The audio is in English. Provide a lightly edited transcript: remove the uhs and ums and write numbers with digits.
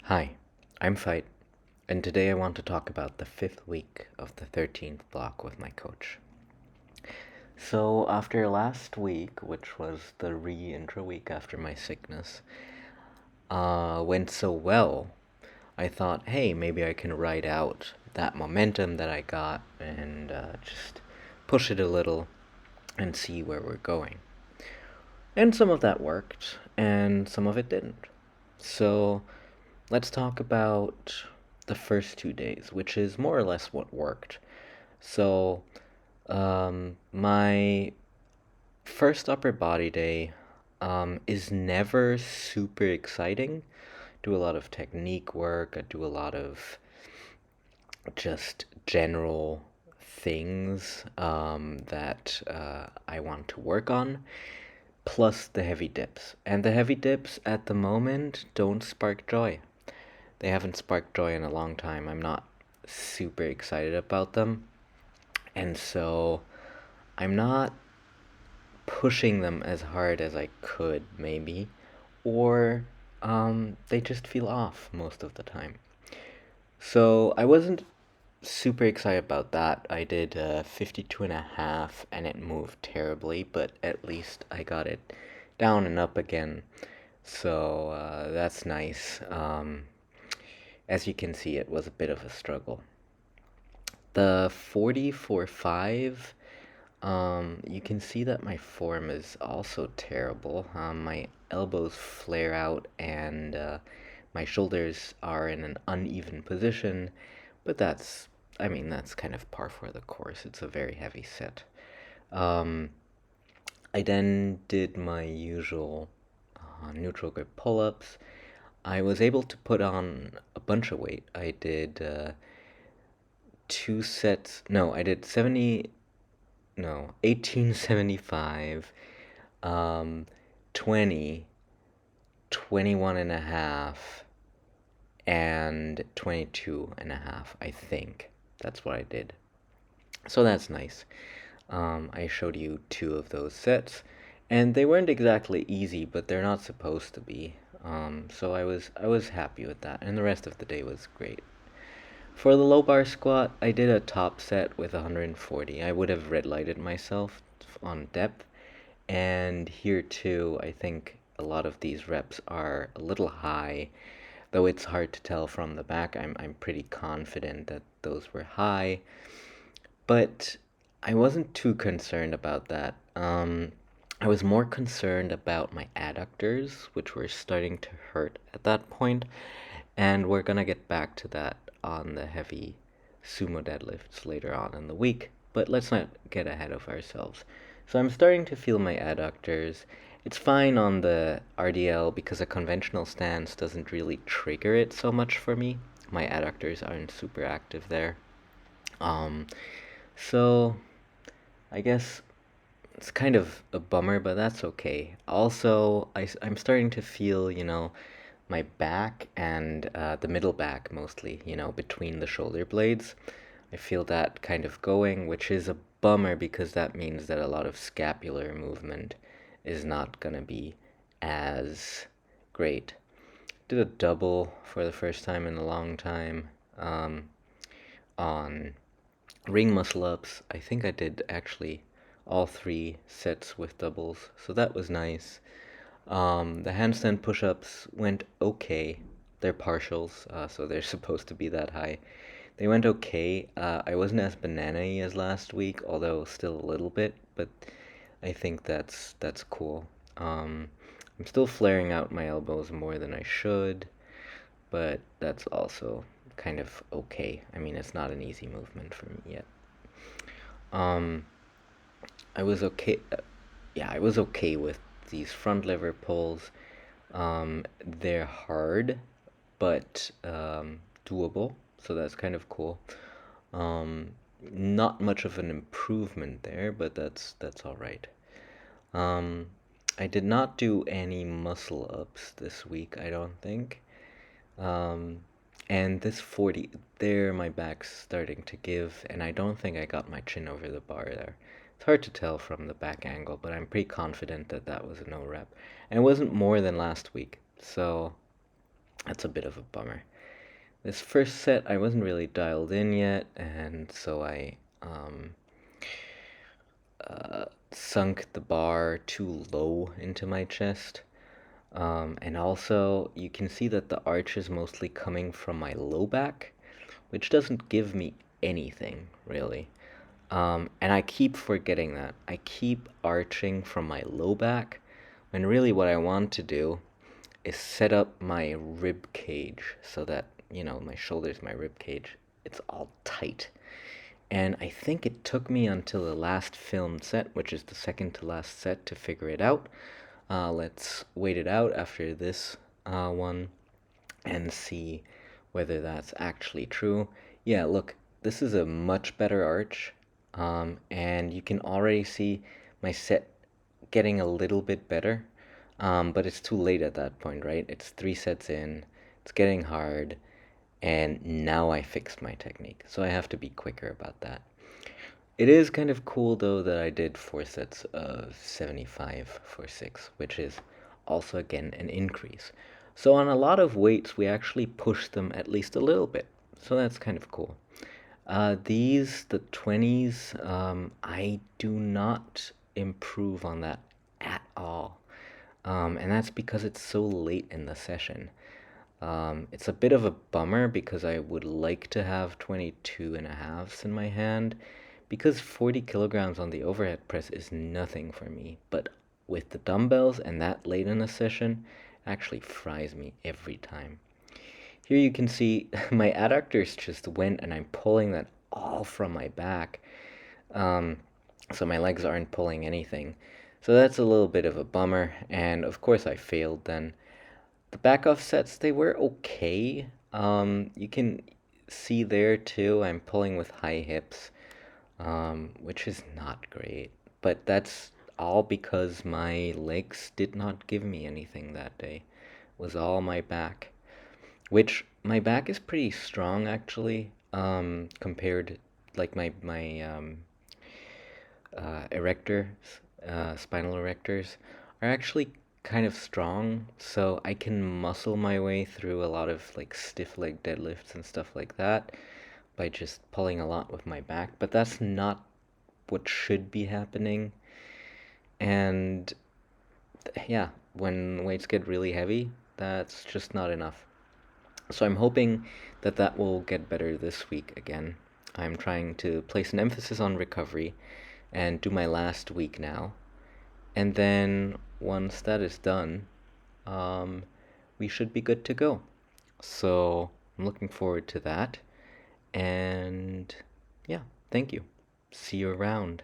Hi, I'm Fight, and today I want to talk about the 5th week of the 13th block with my coach. So, after last week, which was the re-intro week after my sickness, went so well, I thought, hey, maybe I can ride out that momentum that I got and just push it a little and see where we're going. And some of that worked, and some of it didn't. So, let's talk about the first 2 days, which is more or less what worked. So, my first upper body day is never super exciting. Do a lot of technique work, I do a lot of just general things that I want to work on, plus the heavy dips. And the heavy dips at the moment don't spark joy. They haven't sparked joy in a long time. I'm not super excited about them. And so I'm not pushing them as hard as I could, maybe. Or they just feel off most of the time. So I wasn't super excited about that. I did 52 and a half and it moved terribly, but at least I got it down and up again. So that's nice. As you can see, it was a bit of a struggle. The 40 for 5, you can see that my form is also terrible. My elbows flare out and my shoulders are in an uneven position, but that's kind of par for the course. It's a very heavy set. Um, I then did my usual neutral grip pull-ups. I was able to put on a bunch of weight. I did 2 sets. No, I did 1875, 20, 21 and a half, and 22 and a half, I think. That's what I did. So that's nice. I showed you 2 of those sets, and they weren't exactly easy, but they're not supposed to be. So I was happy with that, and the rest of the day was great. For the low bar squat, I did a top set with 140. I would have red lighted myself on depth, and here too, I think a lot of these reps are a little high, though it's hard to tell from the back. I'm pretty confident that those were high, but I wasn't too concerned about that. I was more concerned about my adductors, which were starting to hurt at that point, and we're gonna get back to that on the heavy sumo deadlifts later on in the week, but let's not get ahead of ourselves. So I'm starting to feel my adductors. It's fine on the RDL because a conventional stance doesn't really trigger it so much for me. My adductors aren't super active there. So I guess it's kind of a bummer, but that's okay. Also, I'm starting to feel, my back and the middle back mostly, between the shoulder blades. I feel that kind of going, which is a bummer because that means that a lot of scapular movement is not gonna be as great. Did a double for the first time in a long time on ring muscle ups. I think I did actually all 3 sets with doubles, so that was nice. The handstand push-ups went okay. They're partials, so they're supposed to be that high. They went okay. I wasn't as banana-y as last week, although still a little bit, but I think that's cool. I'm still flaring out my elbows more than I should, but that's also kind of okay. I mean, it's not an easy movement for me yet. Um, I was okay. Yeah, I was okay with these front lever pulls. They're hard, but doable, so that's kind of cool. Not much of an improvement there, but that's all right. I did not do any muscle ups this week, I don't think. Um, and this 40, there my back's starting to give, and I don't think I got my chin over the bar there. It's hard to tell from the back angle, but I'm pretty confident that that was a no rep. And it wasn't more than last week, so That's a bit of a bummer. This first set, I wasn't really dialed in yet, and so I sunk the bar too low into my chest. And also, you can see that the arch is mostly coming from my low back, which doesn't give me anything, really. And I keep forgetting that. I keep arching from my low back, when really what I want to do is set up my rib cage so that, my shoulders, my rib cage, it's all tight. And I think it took me until the last filmed set, which is the second to last set, to figure it out. Let's wait it out after this one and see whether that's actually true. Yeah, look, this is a much better arch, and you can already see my set getting a little bit better, but it's too late at that point, right? It's 3 sets in, it's getting hard, and now I fixed my technique, so I have to be quicker about that. It is kind of cool though that I did 4 sets of 75 for 6, which is also again an increase. So on a lot of weights, we actually push them at least a little bit. So that's kind of cool. The 20s, I do not improve on that at all. And that's because it's so late in the session. It's a bit of a bummer because I would like to have 22.5s in my hand because 40 kilograms on the overhead press is nothing for me. But with the dumbbells and that late in the session, actually fries me every time. Here you can see my adductors just went and I'm pulling that all from my back. Um, so my legs aren't pulling anything. So that's a little bit of a bummer. And of course I failed then. The back off sets, they were okay. You can see there too, I'm pulling with high hips, which is not great. But that's all because my legs did not give me anything that day. It was all my back, which my back is pretty strong actually, compared, like my erectors, spinal erectors are actually kind of strong, so I can muscle my way through a lot of like stiff leg deadlifts and stuff like that by just pulling a lot with my back, but that's not what should be happening. And yeah, when weights get really heavy, that's just not enough. So I'm hoping that that will get better this week again. I'm trying to place an emphasis on recovery and do my last week now. And then once that is done, um, we should be good to go. So I'm looking forward to that. And yeah, thank you. See you around.